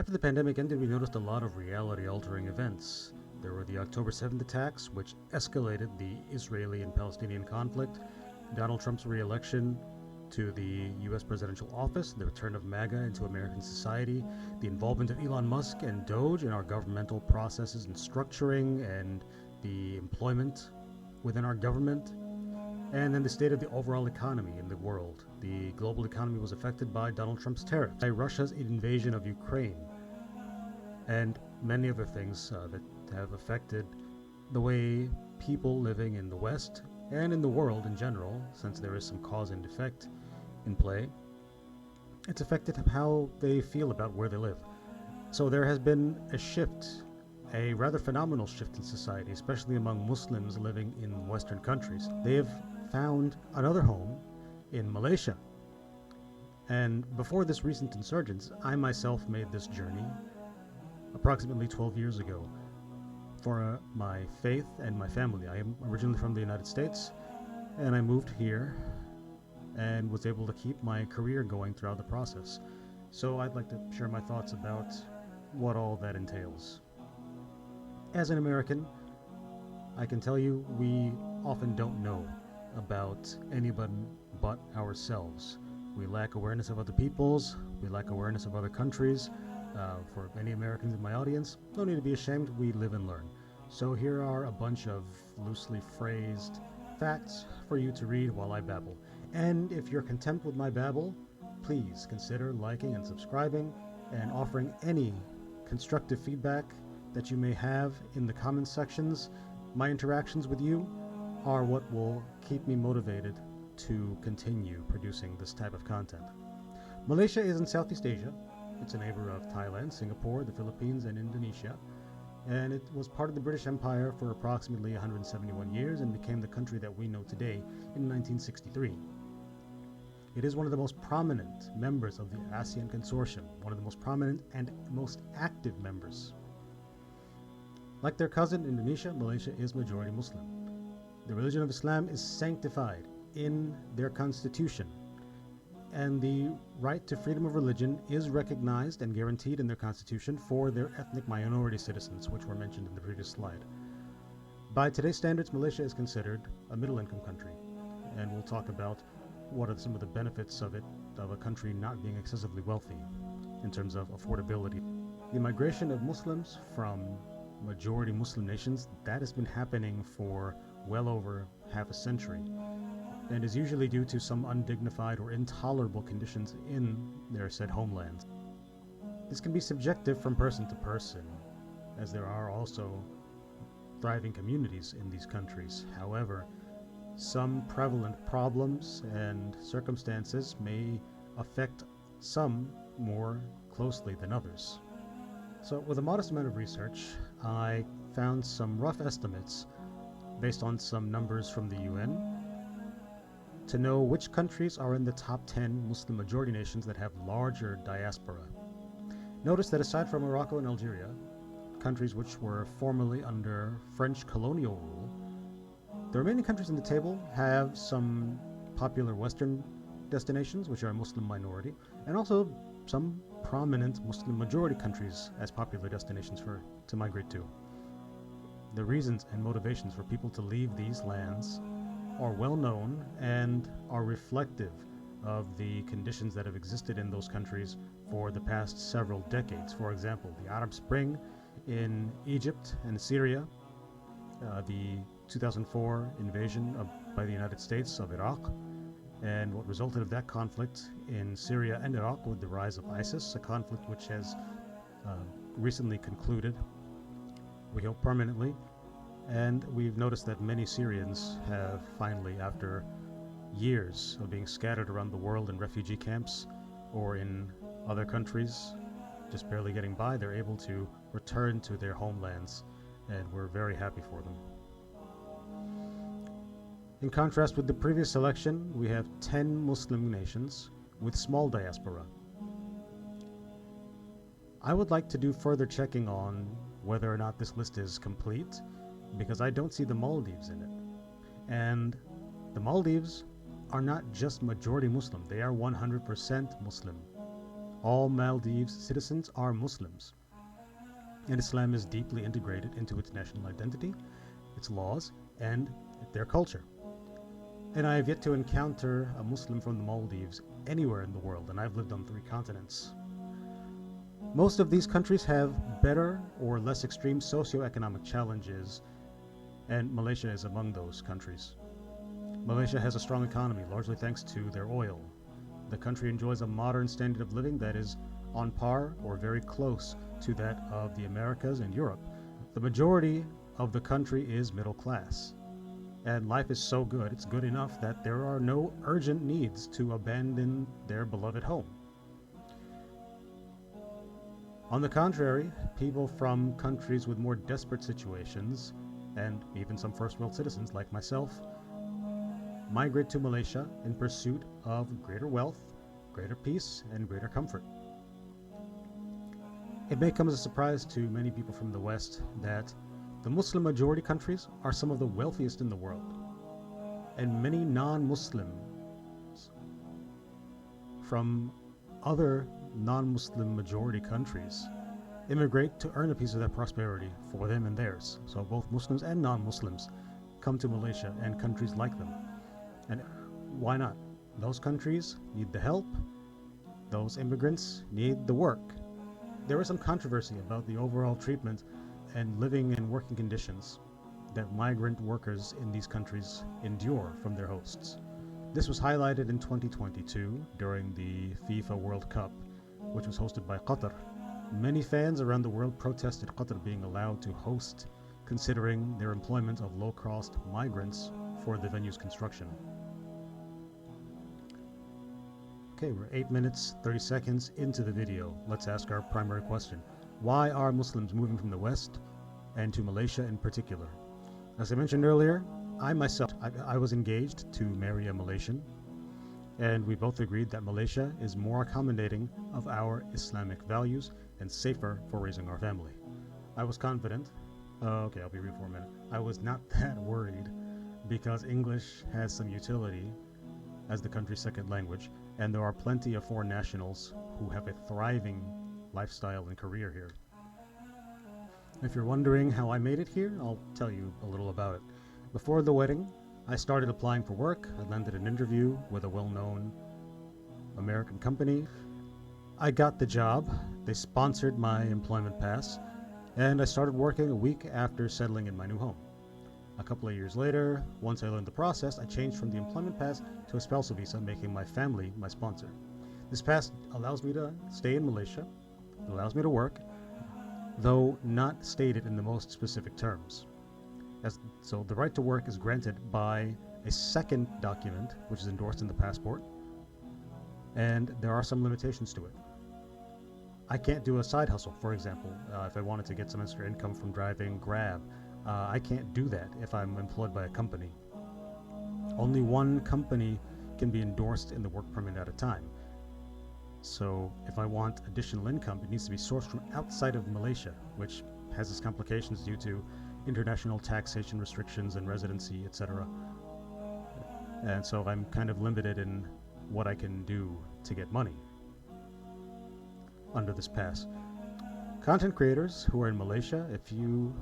After the pandemic ended, we noticed a lot of reality-altering events. There were the October 7th attacks, which escalated the Israeli and Palestinian conflict, Donald Trump's re-election to the US presidential office, the return of MAGA into American society, the involvement of Elon Musk and Doge in our governmental processes and structuring, and the employment within our government, and then the state of the overall economy in the world. The global economy was affected by Donald Trump's tariffs, by Russia's invasion of Ukraine, and many other things that have affected the way people living in the West and in the world in general, since there is some cause and effect in play. It's affected how they feel about where they live. So there has been a shift, a rather phenomenal shift in society, especially among Muslims living in Western countries. They have found another home in Malaysia. And before this recent insurgence, I myself made this journey approximately 12 years ago for my faith and my family. I am originally from the United States, and I moved here and was able to keep my career going throughout the process. So I'd like to share my thoughts about what all that entails. As an American, I can tell you we often don't know about anyone but ourselves. We lack awareness of other peoples, we lack awareness of other countries. For many Americans in my audience, no need to be ashamed, we live and learn. So here are a bunch of loosely phrased facts for you to read while I babble. And if you're content with my babble, please consider liking and subscribing and offering any constructive feedback that you may have in the comments sections. My interactions with you are what will keep me motivated to continue producing this type of content. Malaysia is in Southeast Asia. It's a neighbor of Thailand, Singapore, the Philippines, and Indonesia. And it was part of the British Empire for approximately 171 years and became the country that we know today in 1963. It is one of the most prominent members of the ASEAN Consortium, one of the most prominent and most active members. Like their cousin Indonesia, Malaysia is majority Muslim. The religion of Islam is sanctified in their constitution, and the right to freedom of religion is recognized and guaranteed in their constitution for their ethnic minority citizens, which were mentioned in the previous slide. By today's standards, Malaysia is considered a middle-income country, and we'll talk about what are some of the benefits of a country not being excessively wealthy in terms of affordability. The migration of Muslims from majority Muslim nations, that has been happening for well over half a century, and is usually due to some undignified or intolerable conditions in their said homelands. This can be subjective from person to person, as there are also thriving communities in these countries. However, some prevalent problems and circumstances may affect some more closely than others. So with a modest amount of research, I found some rough estimates based on some numbers from the UN to know which countries are in the top 10 Muslim majority nations that have larger diaspora. Notice that aside from Morocco and Algeria, countries which were formerly under French colonial rule, the remaining countries in the table have some popular Western destinations, which are Muslim minority, and also some prominent Muslim majority countries as popular destinations to migrate to. The reasons and motivations for people to leave these lands are well known and are reflective of the conditions that have existed in those countries for the past several decades. For example, the Arab Spring in Egypt and Syria, the 2004 invasion by the United States of Iraq, and what resulted of that conflict in Syria and Iraq with the rise of ISIS, a conflict which has recently concluded, we hope permanently. And we've noticed that many Syrians have finally, after years of being scattered around the world in refugee camps or in other countries, just barely getting by, they're able to return to their homelands, and we're very happy for them. In contrast with the previous selection, we have 10 Muslim nations with small diaspora. I would like to do further checking on whether or not this list is complete, because I don't see the Maldives in it. And the Maldives are not just majority Muslim, they are 100% Muslim. All Maldives citizens are Muslims, and Islam is deeply integrated into its national identity, its laws, and their culture. And I have yet to encounter a Muslim from the Maldives anywhere in the world, and I've lived on 3 continents. Most of these countries have better or less extreme socio-economic challenges, and Malaysia is among those countries. Malaysia has a strong economy, largely thanks to their oil. The country enjoys a modern standard of living that is on par or very close to that of the Americas and Europe. The majority of the country is middle class, and life is so good, it's good enough that there are no urgent needs to abandon their beloved home. On the contrary, people from countries with more desperate situations, and even some first world citizens like myself, migrate to Malaysia in pursuit of greater wealth, greater peace, and greater comfort. It may come as a surprise to many people from the West that the Muslim majority countries are some of the wealthiest in the world, and many non-Muslims from other non-Muslim majority countries immigrate to earn a piece of that prosperity for them and theirs. So both Muslims and non-Muslims come to Malaysia and countries like them. And why not? Those countries need the help. Those immigrants need the work. There is some controversy about the overall treatment and living and working conditions that migrant workers in these countries endure from their hosts. This was highlighted in 2022 during the FIFA World Cup, which was hosted by Qatar. Many fans around the world protested Qatar being allowed to host, considering their employment of low-cost migrants for the venue's construction. Okay, we're 8 minutes, 30 seconds into the video. Let's ask our primary question. Why are Muslims moving from the West and to Malaysia in particular? As I mentioned earlier, I myself was engaged to marry a Malaysian, and we both agreed that Malaysia is more accommodating of our Islamic values and safer for raising our family. I was confident. Okay, I'll be brief for a minute. I was not that worried because English has some utility as the country's second language, and there are plenty of foreign nationals who have a thriving lifestyle and career here. If you're wondering how I made it here, I'll tell you a little about it. Before the wedding, I started applying for work. I landed an interview with a well-known American company. I got the job. They sponsored my employment pass, and I started working a week after settling in my new home. A couple of years later, once I learned the process, I changed from the employment pass to a spousal visa, making my family my sponsor. This pass allows me to stay in Malaysia, it allows me to work, though not stated in the most specific terms. So the right to work is granted by a second document, which is endorsed in the passport, and there are some limitations to it. I can't do a side hustle, for example, if I wanted to get some extra income from driving Grab. I can't do that if I'm employed by a company. Only one company can be endorsed in the work permit at a time. So if I want additional income, it needs to be sourced from outside of Malaysia, which has its complications due to international taxation restrictions and residency, etc. And so I'm kind of limited in what I can do to get money under this pass. Content creators who are in Malaysia, if you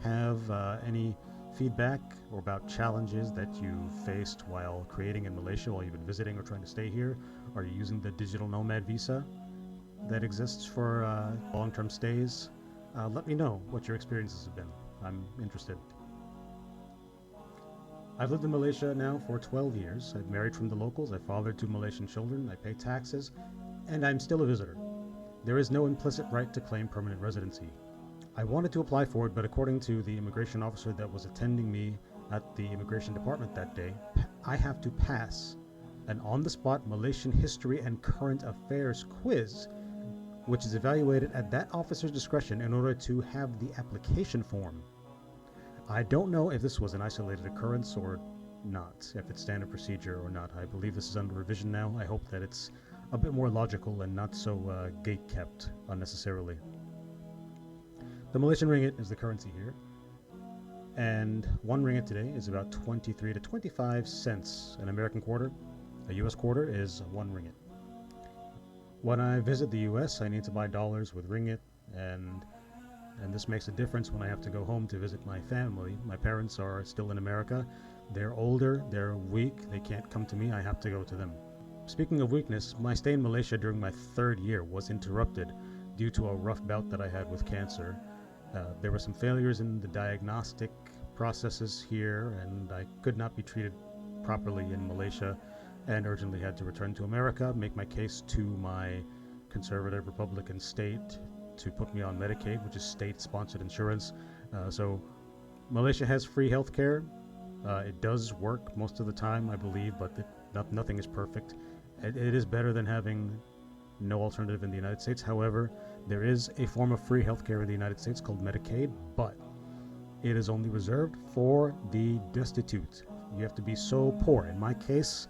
have any feedback or about challenges that you faced while creating in Malaysia, while you've been visiting or trying to stay here, are you using the digital nomad visa that exists for long-term stays? Let me know what your experiences have been. I'm interested. I've lived in Malaysia now for 12 years. I've married from the locals, I fathered 2 Malaysian children, I pay taxes, and I'm still a visitor. There is no implicit right to claim permanent residency. I wanted to apply for it, but according to the immigration officer that was attending me at the immigration department that day, I have to pass an on-the-spot Malaysian history and current affairs quiz, which is evaluated at that officer's discretion in order to have the application form. I don't know if this was an isolated occurrence or not, if it's standard procedure or not. I believe this is under revision now. I hope that it's a bit more logical and not so gate-kept unnecessarily. The Malaysian ringgit is the currency here, and 1 ringgit today is about 23 to 25 cents. An American quarter, a US quarter, is 1 ringgit. When I visit the US, I need to buy dollars with ringgit, and this makes a difference when I have to go home to visit my family. My parents are still in America. They're older, they're weak, they can't come to me, I have to go to them. Speaking of weakness, my stay in Malaysia during my 3rd year was interrupted due to a rough bout that I had with cancer. There were some failures in the diagnostic processes here, and I could not be treated properly in Malaysia and urgently had to return to America, make my case to my conservative Republican state to put me on Medicaid, which is state-sponsored insurance. So Malaysia has free healthcare. It does work most of the time, I believe, but nothing is perfect. It is better than having no alternative in the United States. However, there is a form of free healthcare in the United States called Medicaid, but it is only reserved for the destitute. You have to be so poor. In my case,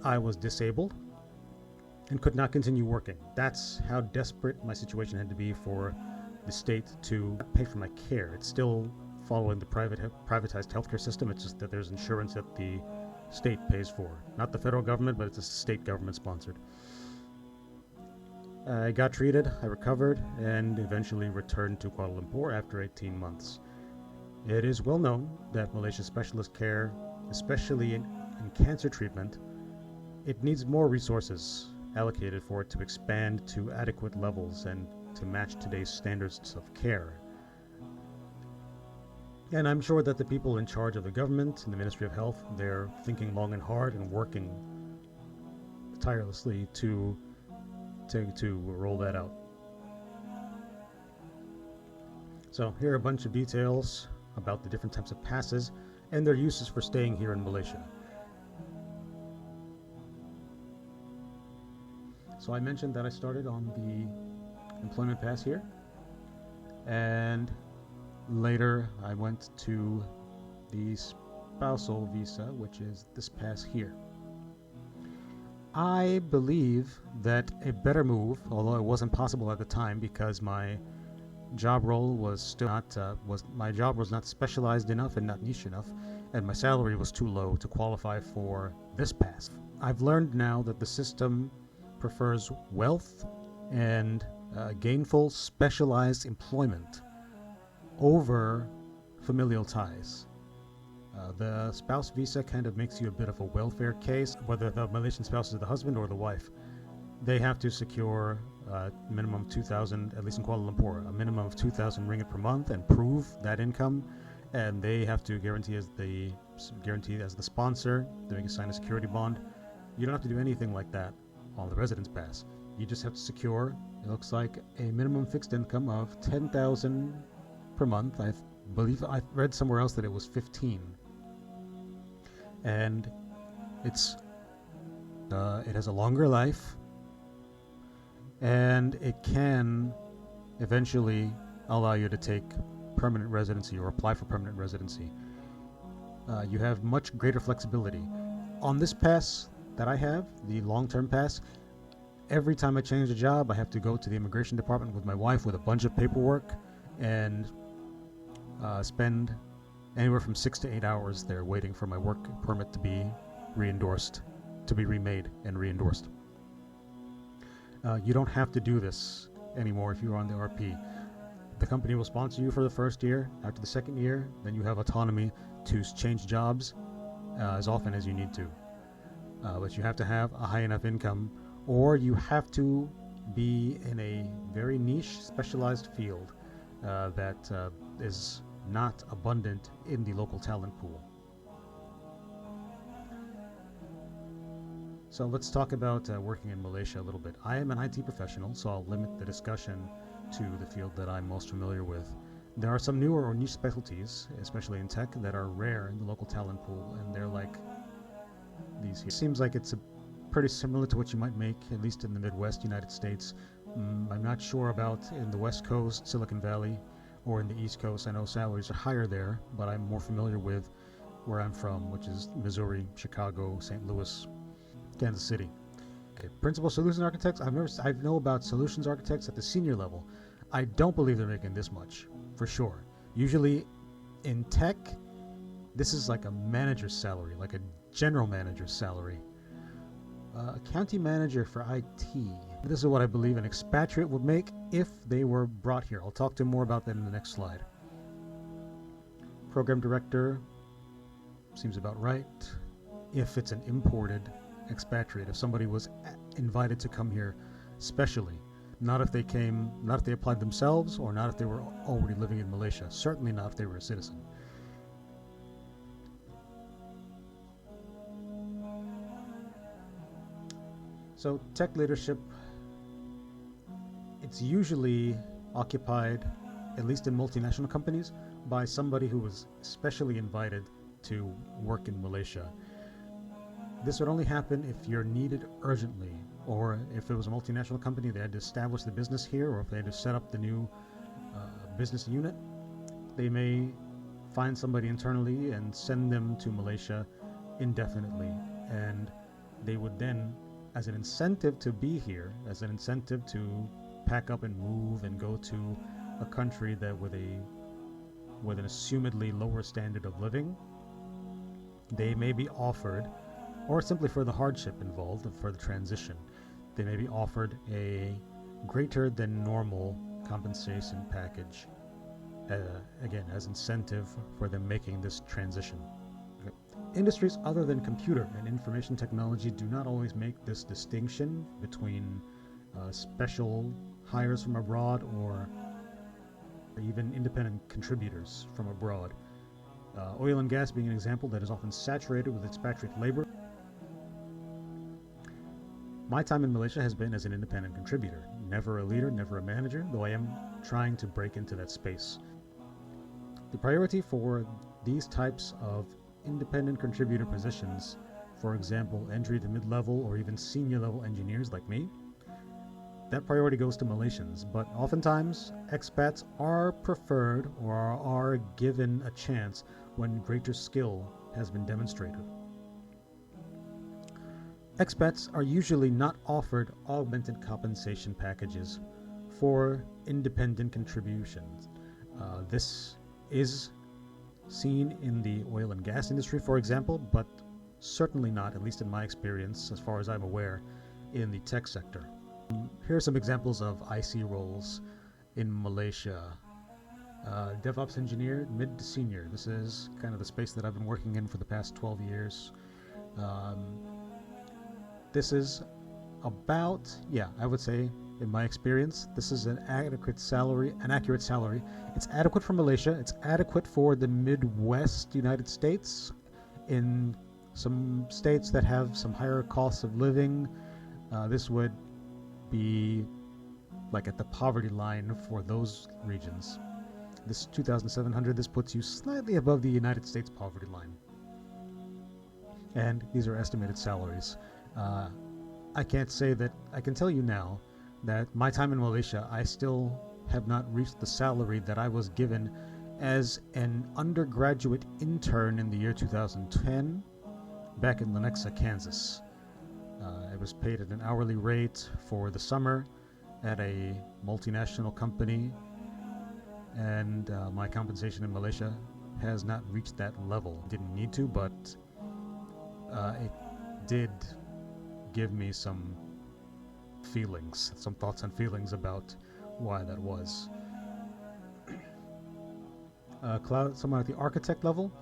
I was disabled and could not continue working. That's how desperate my situation had to be for the state to pay for my care. It's still following the privatized healthcare system. It's just that there's insurance that the state pays for. Not the federal government, but it's a state government sponsored. I got treated, I recovered, and eventually returned to Kuala Lumpur after 18 months. It is well known that Malaysia's specialist care, especially in cancer treatment, it needs more resources allocated for it to expand to adequate levels and to match today's standards of care. And I'm sure that the people in charge of the government and the Ministry of Health, they're thinking long and hard and working tirelessly to roll that out. So here are a bunch of details about the different types of passes and their uses for staying here in Malaysia. So I mentioned that I started on the employment pass here, and later I went to the spousal visa, which is this pass here. I believe that a better move, although it wasn't possible at the time because my job role was still not my job was not specialized enough and not niche enough, and my salary was too low to qualify for this pass. I've learned now that the system prefers wealth and gainful specialized employment over familial ties. The spouse visa kind of makes you a bit of a welfare case, whether the Malaysian spouse is the husband or the wife. They have to secure minimum 2,000, at least in Kuala Lumpur, a minimum of 2,000 ringgit per month and prove that income, and they have to guarantee as the sponsor. They can sign a security bond. You don't have to do anything like that on the residence pass. You just have to secure, it looks like, a minimum fixed income of 10,000 per month. I believe I read somewhere else that it was 15. And it has a longer life, and it can eventually allow you to take permanent residency or apply for permanent residency. You have much greater flexibility. On this pass that I have, the long-term pass, every time I change a job, I have to go to the immigration department with my wife with a bunch of paperwork and spend anywhere from 6 to 8 hours there waiting for my work permit to be re-endorsed, to be remade and re-endorsed. You don't have to do this anymore if you're on the RP. The company will sponsor you for the first year. After the second year, then you have autonomy to change jobs as often as you need to. But you have to have a high enough income, or you have to be in a very niche, specialized field that is not abundant in the local talent pool. So let's talk about working in Malaysia a little bit. I am an IT professional, so I'll limit the discussion to the field that I'm most familiar with. There are some newer or niche specialties, especially in tech, that are rare in the local talent pool, and they're like these here. It seems like it's pretty similar to what you might make, at least in the Midwest United States. I'm not sure about in the West Coast, Silicon Valley, or in the East Coast. I know salaries are higher there, but I'm more familiar with where I'm from, which is Missouri, Chicago, St. Louis, Kansas City. Okay, principal solution architects. I know about solutions architects at the senior level. I don't believe they're making this much, for sure. Usually in tech, this is like a manager's salary, like a general manager's salary. A county manager for IT. This is what I believe an expatriate would make if they were brought here. I'll talk to more about that in the next slide. Program director seems about right. If it's an imported expatriate, if somebody was invited to come here specially, not if they applied themselves, or not if they were already living in Malaysia. Certainly not if they were a citizen. So tech leadership, it's usually occupied, at least in multinational companies, by somebody who was specially invited to work in Malaysia. This would only happen if you're needed urgently, or if it was a multinational company, they had to establish the business here, or if they had to set up the new business unit. They may find somebody internally and send them to Malaysia indefinitely, and they would then, as an incentive to be here, as an incentive to pack up and move and go to a country that with an assumedly lower standard of living, they may be offered, or simply for the hardship involved, for the transition, they may be offered a greater than normal compensation package, again, as incentive for them making this transition. Okay. Industries other than computer and information technology do not always make this distinction between special hires from abroad or even independent contributors from abroad. Oil and gas being an example that is often saturated with expatriate labor. My time in Malaysia has been as an independent contributor, never a leader, never a manager, though I am trying to break into that space. The priority for these types of independent contributor positions, for example, entry to mid-level or even senior level engineers like me, that priority goes to Malaysians, but oftentimes expats are preferred or are given a chance when greater skill has been demonstrated. Expats are usually not offered augmented compensation packages for independent contributions. This is seen in the oil and gas industry, for example, but certainly not, at least in my experience, as far as I'm aware, in the tech sector. Here are some examples of IC roles in Malaysia. DevOps engineer, mid to senior. This is kind of the space that I've been working in for the past 12 years. This is about, I would say, in my experience, this is an accurate salary. It's adequate for Malaysia. It's adequate for the Midwest United States. In some states that have some higher costs of living, this would be like at the poverty line for those regions. This 2,700, this puts you slightly above the United States poverty line. And these are estimated salaries. I can't say that, I can tell you now that my time in Malaysia, I still have not reached the salary that I was given as an undergraduate intern in the year 2010 back in Lenexa, Kansas. I was paid at an hourly rate for the summer at a multinational company, and my compensation in Malaysia has not reached that level. Didn't need to, but it did give me some feelings, some thoughts and feelings about why that was. Someone at the architect level,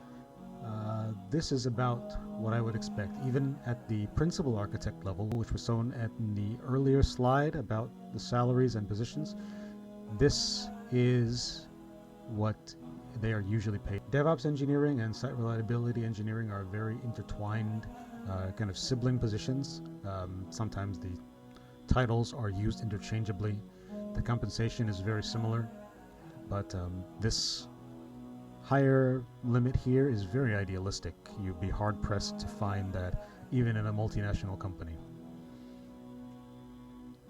this is about what I would expect, even at the principal architect level, which was shown at the earlier slide about the salaries and positions. This is what they are usually paid. DevOps engineering and site reliability engineering are very intertwined, kind of sibling positions. Sometimes the titles are used interchangeably. The compensation is very similar, but this higher limit here is very idealistic. You'd be hard-pressed to find that even in a multinational company.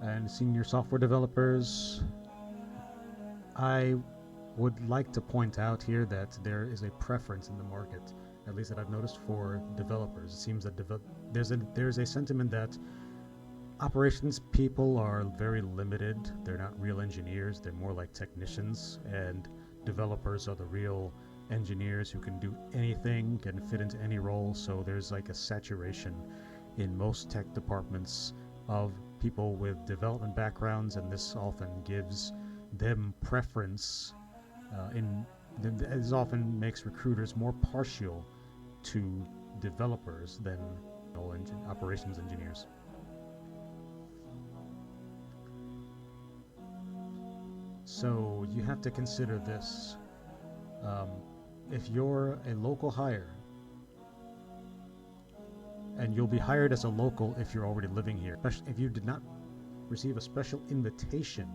And senior software developers, I would like to point out here that there is a preference in the market, at least that I've noticed, for developers. It seems that there's a sentiment that operations people are very limited. They're not real engineers. They're more like technicians, and developers are the real engineers who can do anything, can fit into any role. So there's like a saturation in most tech departments of people with development backgrounds, and this often gives them preference this often makes recruiters more partial to developers than operations engineers. So you have to consider this. If you're a local hire, and you'll be hired as a local if you're already living here, especially if you did not receive a special invitation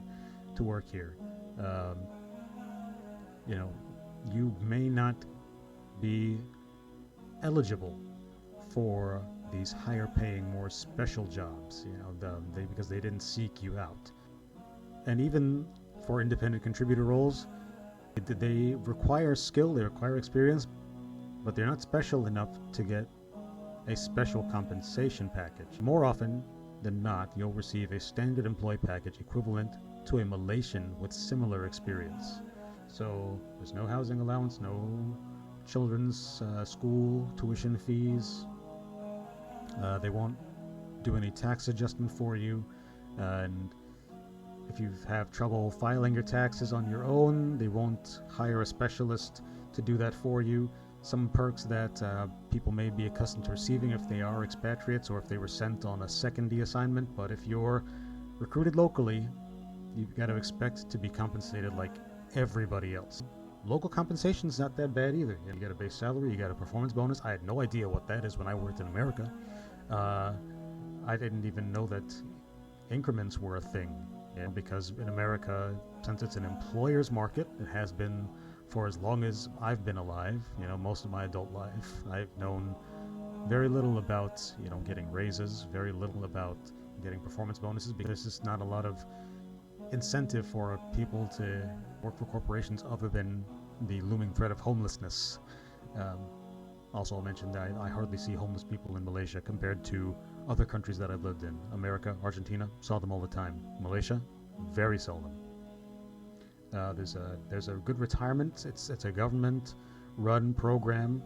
to work here, you may not be eligible for these higher paying, more special jobs, because they didn't seek you out. And even for independent contributor roles, they require skill, they require experience, but they're not special enough to get a special compensation package. More often than not, you'll receive a standard employee package equivalent to a Malaysian with similar experience. So there's no housing allowance, no children's school tuition fees. They won't do any tax adjustment for you, and if you have trouble filing your taxes on your own, they won't hire a specialist to do that for you. Some perks that people may be accustomed to receiving if they are expatriates or if they were sent on a secondary assignment, but if you're recruited locally, you've got to expect to be compensated like everybody else. Local compensation is not that bad either. You get a base salary, you got a performance bonus. I had no idea what that is when I worked in America. I didn't even know that increments were a thing, because in America, since it's an employer's market, it has been for as long as I've been alive, most of my adult life. I've known very little about, getting raises, very little about getting performance bonuses, because there's just not a lot of incentive for people to work for corporations other than the looming threat of homelessness. Also, I'll mention that I hardly see homeless people in Malaysia compared to other countries that I've lived in. America, Argentina, saw them all the time. Malaysia, very seldom. There's a good retirement. It's a government-run program,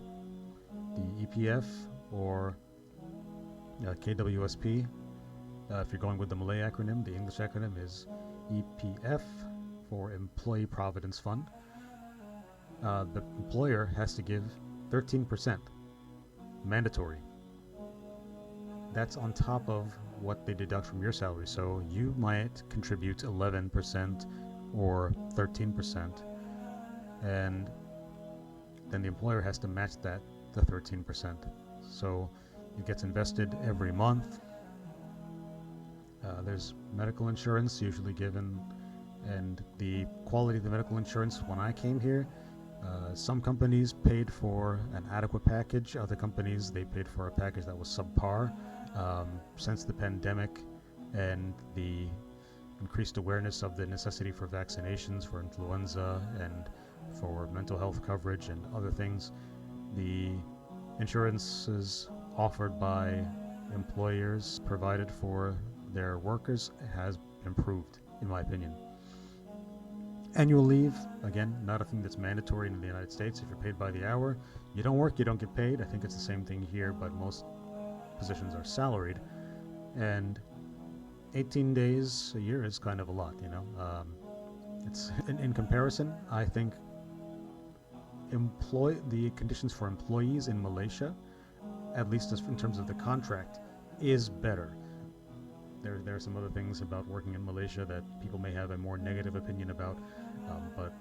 the EPF or KWSP. If you're going with the Malay acronym, the English acronym is EPF for Employee Providence Fund. The employer has to give 13%, mandatory. That's on top of what they deduct from your salary. So you might contribute 11% or 13%, and then the employer has to match that to 13%. So it gets invested every month. There's medical insurance usually given, and the quality of the medical insurance when I came here, some companies paid for an adequate package, other companies they paid for a package that was subpar. Since the pandemic and the increased awareness of the necessity for vaccinations for influenza and for mental health coverage and other things, the insurances offered by employers provided for their workers has improved, in my opinion. Annual leave, again, not a thing that's mandatory in the United States. If you're paid by the hour, you don't work, you don't get paid. I think it's the same thing here, but most positions are salaried. And 18 days a year is kind of a lot, It's in comparison, I think the conditions for employees in Malaysia, at least in terms of the contract, is better. There are some other things about working in Malaysia that people may have a more negative opinion about, but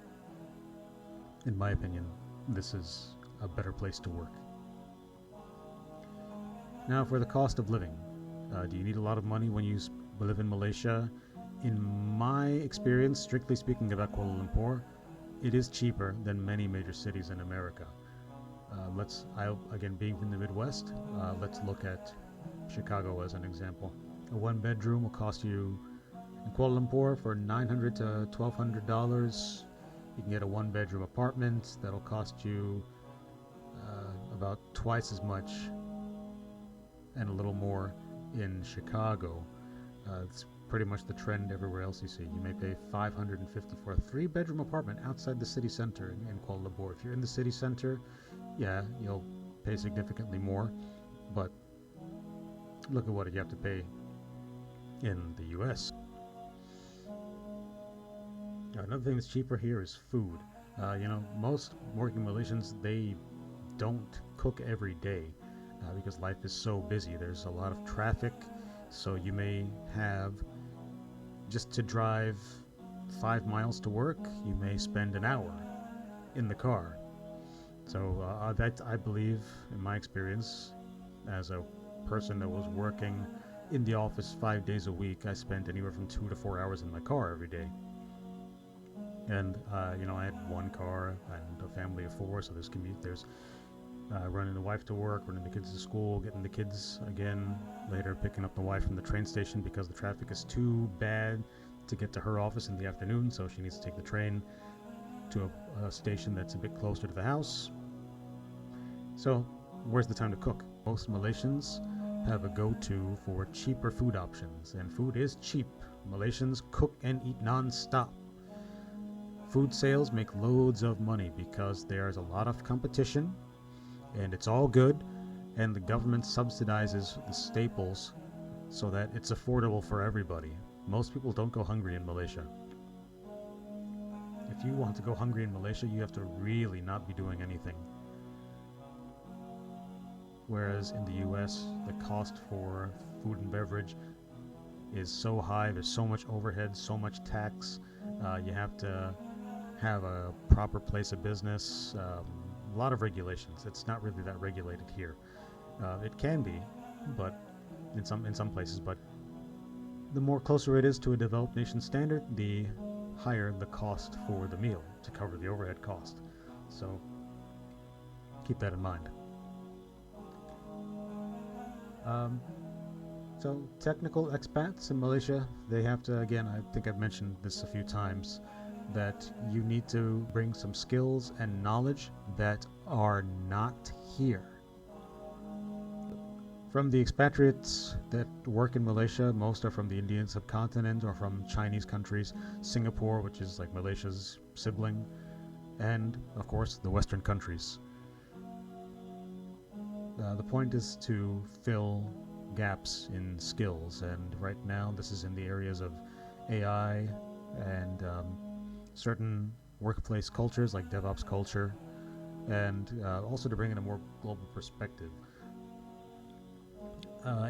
in my opinion, this is a better place to work. Now, for the cost of living, do you need a lot of money when you live in Malaysia? In my experience, strictly speaking about Kuala Lumpur, it is cheaper than many major cities in America. Again, being from the Midwest, let's look at Chicago as an example. A one-bedroom will cost you in Kuala Lumpur for $900 to $1,200. You can get a one-bedroom apartment that'll cost you about twice as much and a little more in Chicago. It's pretty much the trend everywhere else you see. You may pay $550 for a three-bedroom apartment outside the city center in Kuala Lumpur. If you're in the city center, yeah, you'll pay significantly more, but Look at what you have to pay in the US. Another thing that's cheaper here is food. Most working Malaysians, they don't cook every day because life is so busy. There's a lot of traffic, so you may have, just to drive 5 miles to work, you may spend an hour in the car. So that, I believe, in my experience, as a person that was working in the office 5 days a week, I spent anywhere from 2 to 4 hours in my car every day. And I had one car and a family of four, so there's commute. There's running the wife to work, running the kids to school, getting the kids again later, picking up the wife from the train station because the traffic is too bad to get to her office in the afternoon, so she needs to take the train to a station that's a bit closer to the house. So where's the time to cook? Most Malaysians have a go-to for cheaper food options, and food is cheap. Malaysians cook and eat non-stop. Food sales make loads of money because there's a lot of competition, and it's all good, and the government subsidizes the staples so that it's affordable for everybody. Most people don't go hungry in Malaysia. If you want to go hungry in Malaysia, you have to really not be doing anything. Whereas in the US, the cost for food and beverage is so high, there's so much overhead, so much tax, you have to have a proper place of business, a lot of regulations. It's not really that regulated here. It can be, but in some places, but the more closer it is to a developed nation standard, the higher the cost for the meal to cover the overhead cost. So keep that in mind. So technical expats in Malaysia, they have to, again, I think I've mentioned this a few times, that you need to bring some skills and knowledge that are not here. From the expatriates that work in Malaysia, most are from the Indian subcontinent or from Chinese countries, Singapore, which is like Malaysia's sibling, and of course the Western countries. The point is to fill gaps in skills, and right now this is in the areas of AI and certain workplace cultures like DevOps culture, and also to bring in a more global perspective.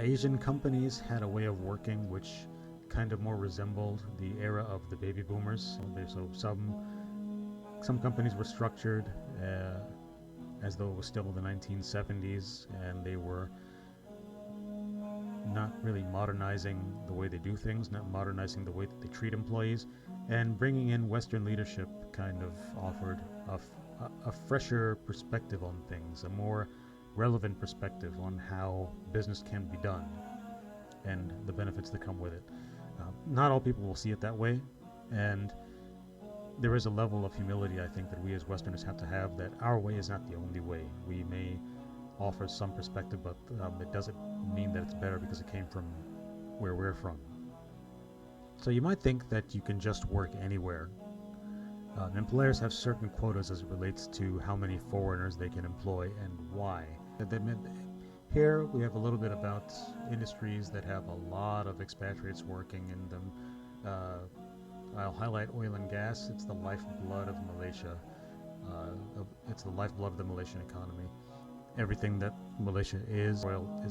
Asian companies had a way of working which kind of more resembled the era of the baby boomers. So some companies were structured as though it was still the 1970s, and they were not really modernizing the way they do things, not modernizing the way that they treat employees, and bringing in Western leadership kind of offered a fresher perspective on things, a more relevant perspective on how business can be done and the benefits that come with it. Not all people will see it that way, and there is a level of humility, I think, that we as Westerners have to have, that our way is not the only way. We may offer some perspective, but it doesn't mean that it's better because it came from where we're from. So you might think that you can just work anywhere. Employers have certain quotas as it relates to how many foreigners they can employ and why. Here we have a little bit about industries that have a lot of expatriates working in them. I'll highlight oil and gas. It's the lifeblood of Malaysia. It's the lifeblood of the Malaysian economy. Everything that Malaysia is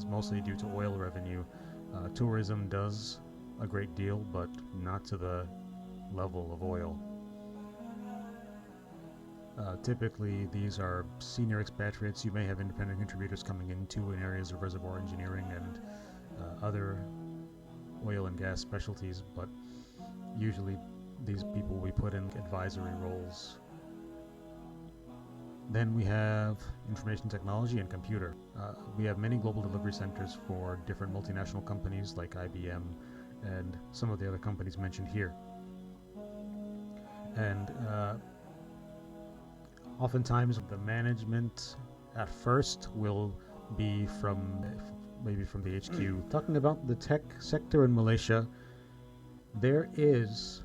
mostly due to oil revenue. Tourism does a great deal, but not to the level of oil. Typically, these are senior expatriates. You may have independent contributors coming into in areas of reservoir engineering and other oil and gas specialties, but usually these people will be put in advisory roles. Then we have information technology and computer. We have many global delivery centers for different multinational companies like IBM and some of the other companies mentioned here. And oftentimes the management at first will be maybe from the HQ. Talking about the tech sector in Malaysia, there is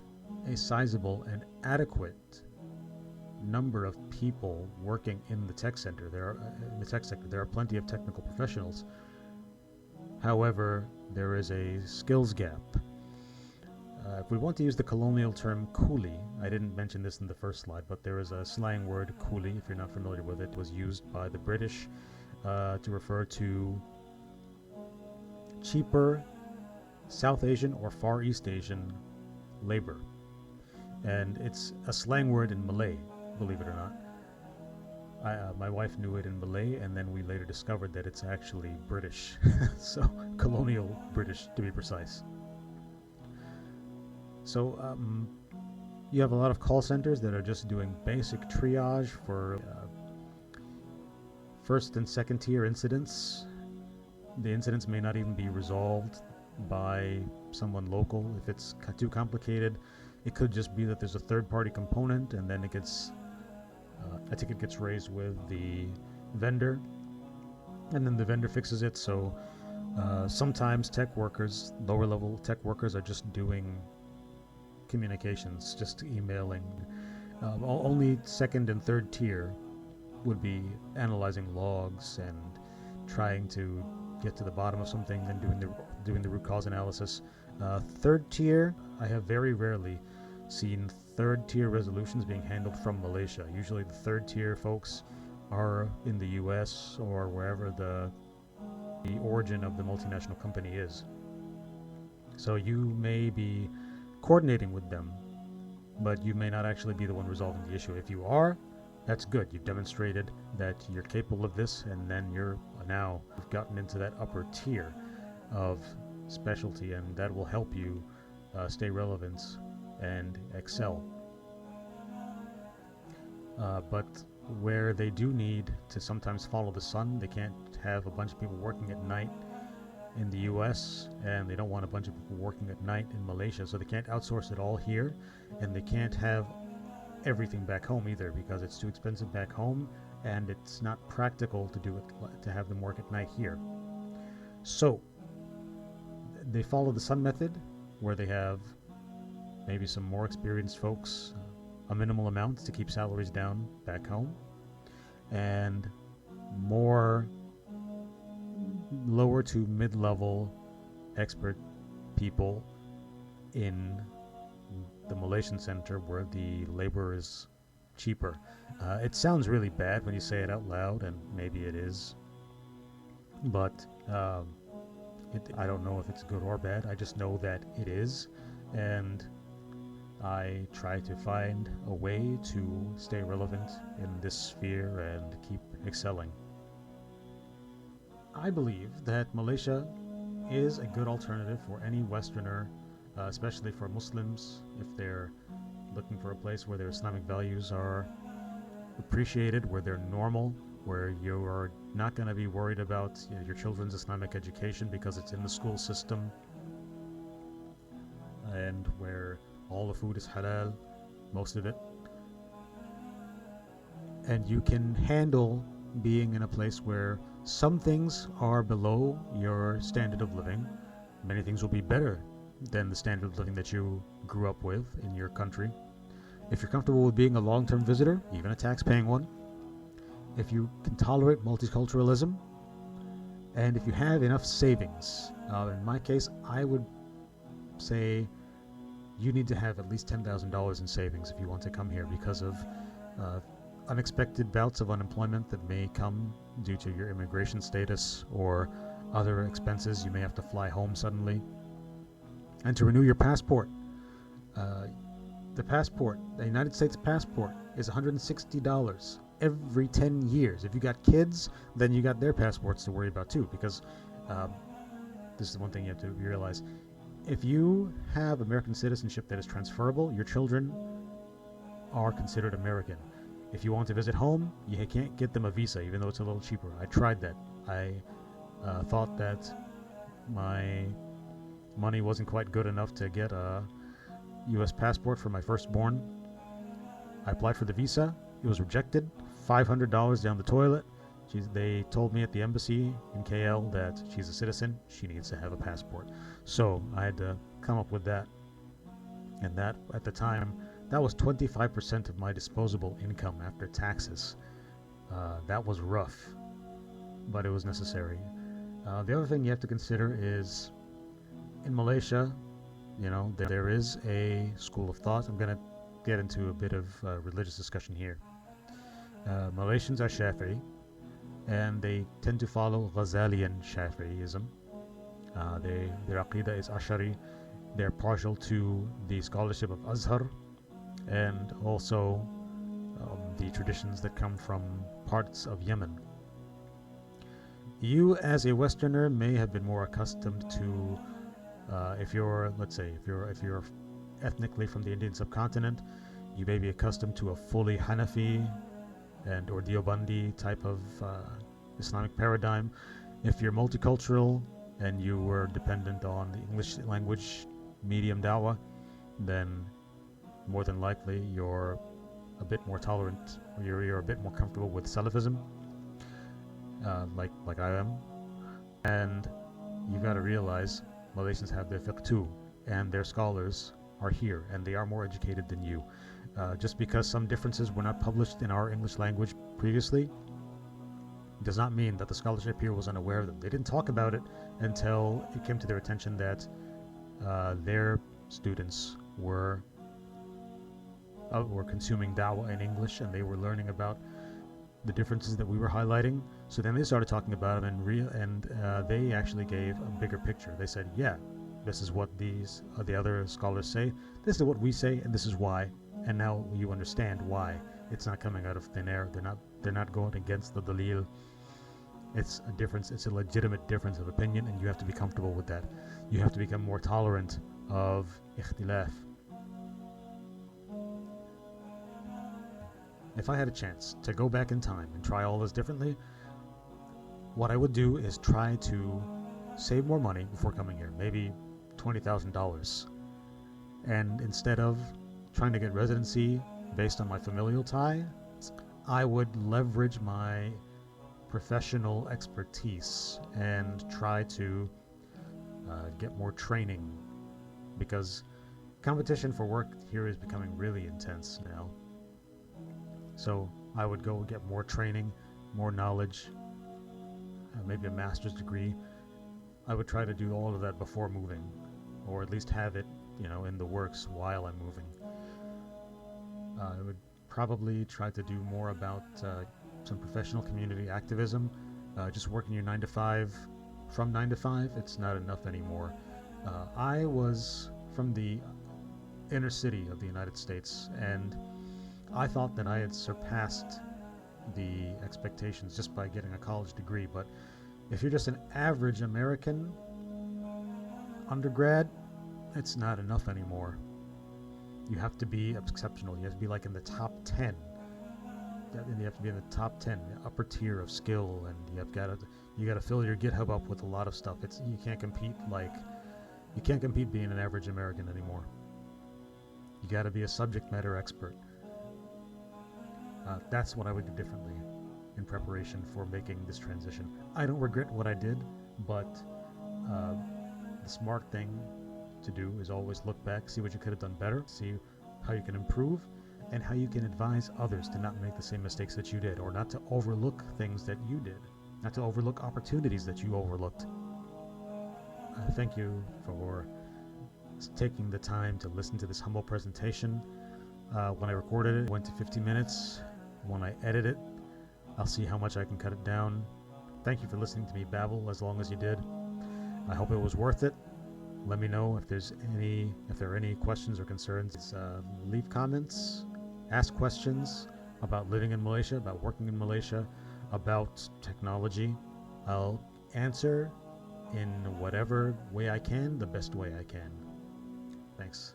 a sizable and adequate number of people working in the tech sector. There are plenty of technical professionals. However, there is a skills gap. If we want to use the colonial term coolie, I didn't mention this in the first slide, but there is a slang word, coolie, if you're not familiar with it. It was used by the British to refer to cheaper South Asian or Far East Asian labor. And it's a slang word in Malay, believe it or not. My wife knew it in Malay, and then we later discovered that it's actually British. So, colonial British, to be precise. So, you have a lot of call centers that are just doing basic triage for first and second tier incidents. The incidents may not even be resolved by someone local. If it's too complicated, it could just be that there's a third-party component, and then it gets a ticket gets raised with the vendor, and then the vendor fixes it. So sometimes tech workers, lower-level tech workers, are just doing communications, just emailing. Only second and third tier would be analyzing logs and trying to get to the bottom of something, then doing the root cause analysis. Third tier, I have very rarely seen third tier resolutions being handled from Malaysia. Usually the third tier folks are in the US or wherever the origin of the multinational company is. So you may be coordinating with them, but you may not actually be the one resolving the issue. If you are, that's good. You've demonstrated that you're capable of this, and then you've gotten into that upper tier of specialty, and that will help you stay relevant and excel. But where they do need to sometimes follow the sun, they can't have a bunch of people working at night in the US, and they don't want a bunch of people working at night in Malaysia, so they can't outsource it all here, and they can't have everything back home either, because it's too expensive back home, and it's not practical to do it, to have them work at night here. So they follow the sun method, where they have maybe some more experienced folks, a minimal amount to keep salaries down back home, and more lower to mid-level expert people in the Malaysian center, where the labor is cheaper. It sounds really bad when you say it out loud, and maybe it is, but I don't know if it's good or bad. I just know that it is, and I try to find a way to stay relevant in this sphere and keep excelling. I believe that Malaysia is a good alternative for any Westerner, especially for Muslims, if they're looking for a place where their Islamic values are appreciated, where they're normal, where you are not going to be worried about your children's Islamic education because it's in the school system, and where all the food is halal, most of it. And you can handle being in a place where some things are below your standard of living. Many things will be better than the standard of living that you grew up with in your country. If you're comfortable with being a long-term visitor, even a tax-paying one, if you can tolerate multiculturalism, and if you have enough savings. In my case, I would say you need to have at least $10,000 in savings if you want to come here, because of unexpected bouts of unemployment that may come due to your immigration status or other expenses. You may have to fly home suddenly. And to renew your passport. The United States passport is $160 every 10 years. If you got kids, then you got their passports to worry about too, because this is one thing you have to realize. If you have American citizenship that is transferable, your children are considered American. If you want to visit home, you can't get them a visa, even though it's a little cheaper. I tried that. I thought that my money wasn't quite good enough to get a U.S. passport for my firstborn. I applied for the visa. It was rejected. $500 down the toilet. They told me at the embassy in KL that she's a citizen. She needs to have a passport. So I had to come up with that. And that, at the time, that was 25% of my disposable income after taxes. That was rough, but it was necessary. The other thing you have to consider is in Malaysia, there is a school of thought. I'm going to get into a bit of religious discussion here. Malaysians are Shafi'i, and they tend to follow Ghazalian Shafi'ism. Their Aqidah is Ashari. They're partial to the scholarship of Azhar, and also the traditions that come from parts of Yemen. You, as a Westerner, may have been more accustomed to, if you're ethnically from the Indian subcontinent, you may be accustomed to a fully Hanafi or Deobandi type of Islamic paradigm. If you're multicultural and you were dependent on the English language medium dawah, then more than likely you're a bit more tolerant, or you're a bit more comfortable with Salafism, like I am. And you got to realize Malaysians have their fiqh too, and their scholars are here, and they are more educated than you. Just because some differences were not published in our English language previously does not mean that the scholarship here was unaware of them. They didn't talk about it until it came to their attention that their students were consuming da'wah in English, and they were learning about the differences that we were highlighting. So then they started talking about them, and they actually gave a bigger picture. They said, yeah, this is what the other scholars say, this is what we say, and this is why. And now you understand why. It's not coming out of thin air. They're not going against the dalil. It's a difference. It's a legitimate difference of opinion, and you have to be comfortable with that. You have to become more tolerant of ikhtilaf. If I had a chance to go back in time and try all this differently, what I would do is try to save more money before coming here, maybe $20,000. And instead of trying to get residency based on my familial tie, I would leverage my professional expertise and try to get more training, because competition for work here is becoming really intense now. So I would go get more training, more knowledge, maybe a master's degree. I would try to do all of that before moving, or at least have it, in the works while I'm moving. I would probably try to do more about some professional community activism. Just working your 9 to 5, from 9 to 5, it's not enough anymore. I was from the inner city of the United States, and I thought that I had surpassed the expectations just by getting a college degree. But if you're just an average American undergrad, it's not enough anymore. You have to be exceptional. You have to be like in the top 10. You have to be in the top 10, the upper tier of skill, and you got to fill your GitHub up with a lot of stuff. You can't compete being an average American anymore. You got to be a subject matter expert. That's what I would do differently in preparation for making this transition. I don't regret what I did, but the smart thing to do is always look back, see what you could have done better, see how you can improve, and how you can advise others to not make the same mistakes that you did, or not to overlook things that you did, not to overlook opportunities that you overlooked. Thank you for taking the time to listen to this humble presentation. When I recorded it, it went to 50 minutes. When I edit it, I'll see how much I can cut it down. Thank you for listening to me babble as long as you did. I hope it was worth it. Let me know if there are any questions or concerns. Leave comments, ask questions about living in Malaysia, about working in Malaysia, about technology. I'll answer in whatever way I can, the best way I can. Thanks.